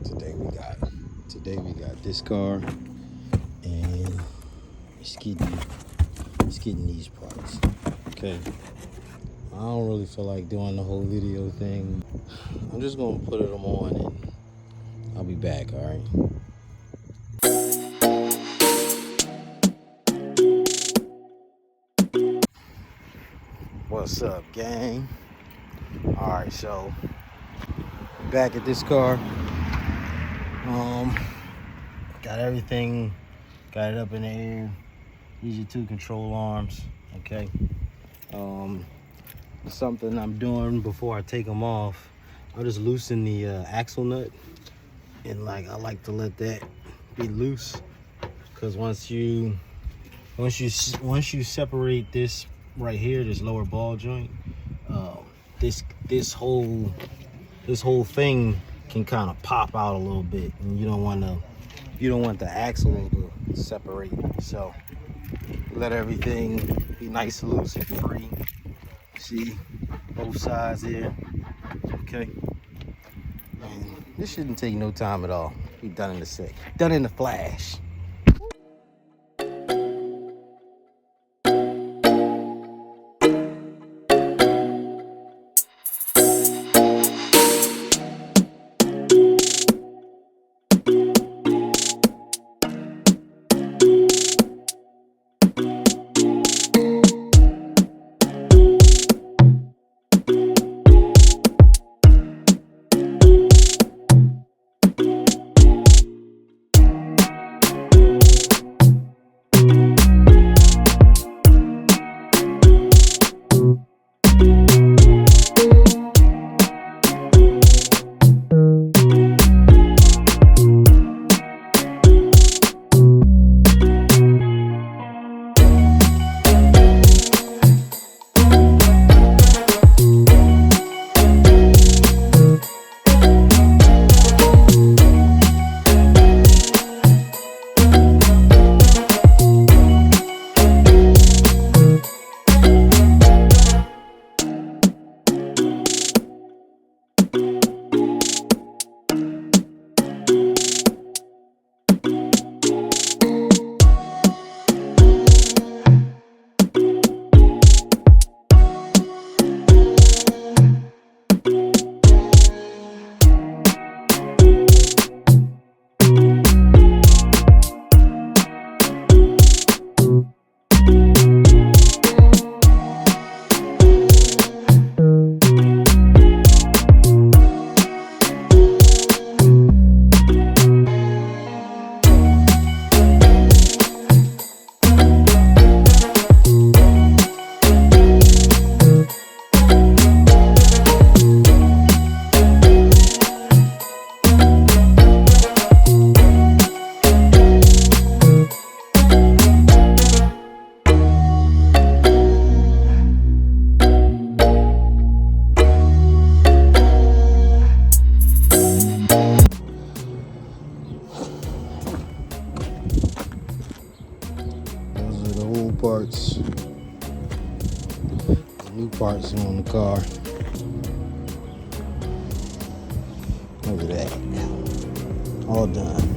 Today we got this car, and it's getting these parts. Okay. I don't really feel like doing the whole video thing. I'm just gonna put them on and I'll be back, alright? What's up, gang? Alright, so back at this car. Got everything, got it up in the air. These are 2 control arms, okay? Something I'm doing before I take them off, I'll just loosen the axle nut, and I like to let that be loose, because once you separate this right here, this lower ball joint, this whole thing can kind of pop out a little bit, and you don't want the axle to separate. So let everything be nice, loose, and free. See both sides here, okay? And this shouldn't take no time at all. Be done in a sec, done in a flash. Parts, the new parts on the car. Look at that, all done.